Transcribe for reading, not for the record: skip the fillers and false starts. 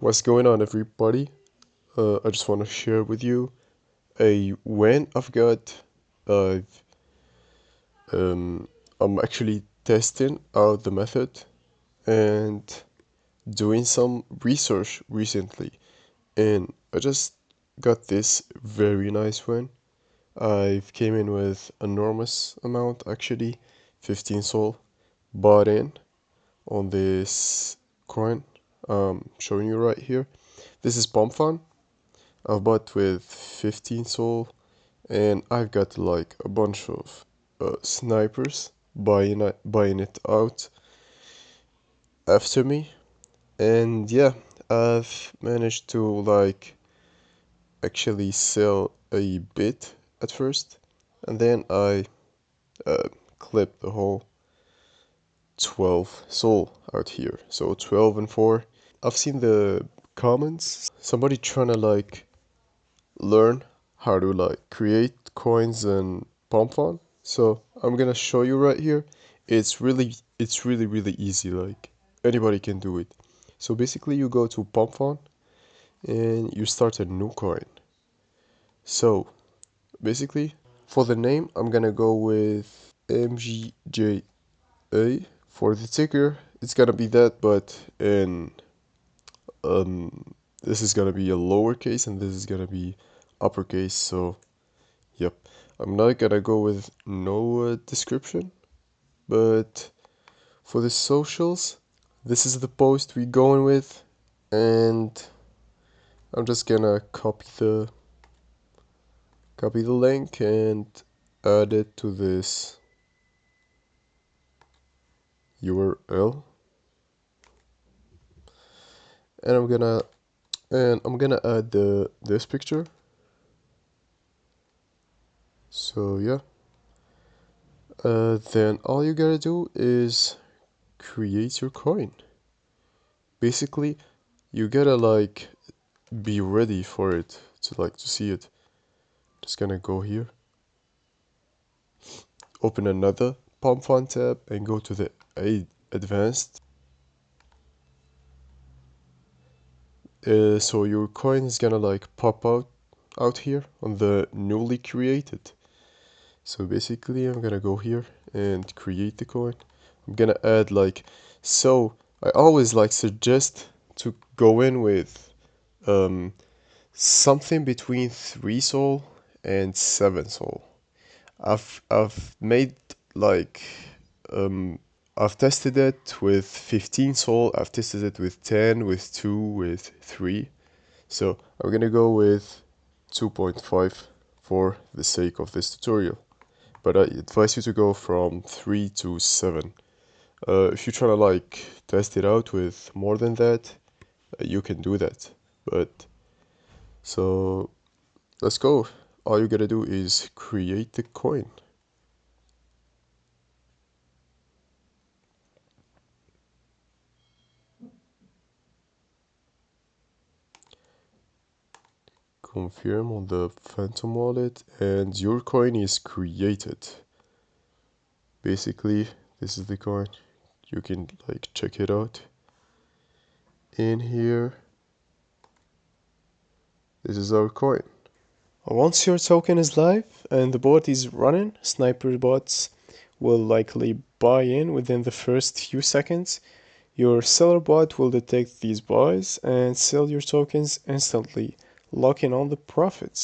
What's going on, everybody? I just want to share with you a win I've got. Uh, I'm actually testing out the method and doing some research recently, and I just got this very nice win. I've came in with enormous amount, actually, 15 Sol, bought in on this coin. Showing you right here. This is photon. I've bought with 15 Sol, and I've got like a bunch of snipers buying it out after me, and yeah, I've managed to like actually sell a bit at first, and then I uh, clipped the whole 12 Sol out here, so 12 and 4. I've seen the comments, somebody trying to like learn how to like create coins and pom. So I'm gonna show you right here. It's really easy. Like anybody can do it. So basically, you go to pom and you start a new coin. So basically, for the name, I'm gonna go with MGJA. For the ticker, it's gonna be that, but in this is gonna be a lowercase and this is gonna be uppercase. So yep, I'm not gonna go with no description, but for the socials, this is the post we going with, and I'm just gonna copy the link and add it to this URL, and I'm gonna add this picture. So yeah, then all you gotta do is create your coin. Basically, you gotta like be ready for it to see it. Just gonna go here, open another pom tab and go to the advanced. So your coin is gonna like pop out here on the newly created. So basically I'm gonna go here and create the coin. I'm gonna add like, so I always like suggest to go in with um something between 3 Sol and 7 Sol. I've made like um I've tested it with 15 Sol, I've tested it with 10, with 2, with 3. So I'm gonna go with 2.5 for the sake of this tutorial. But I advise you to go from 3 to 7. If you're trying to like test it out with more than that, you can do that. But so let's go. All you gotta do is create the coin. Confirm on the Phantom wallet and your coin is created. Basically, this is the coin. You can like check it out. In here, this is our coin. Once your token is live and the bot is running, sniper bots will likely buy in within the first few seconds. Your seller bot will detect these buys and sell your tokens instantly, locking on the profits.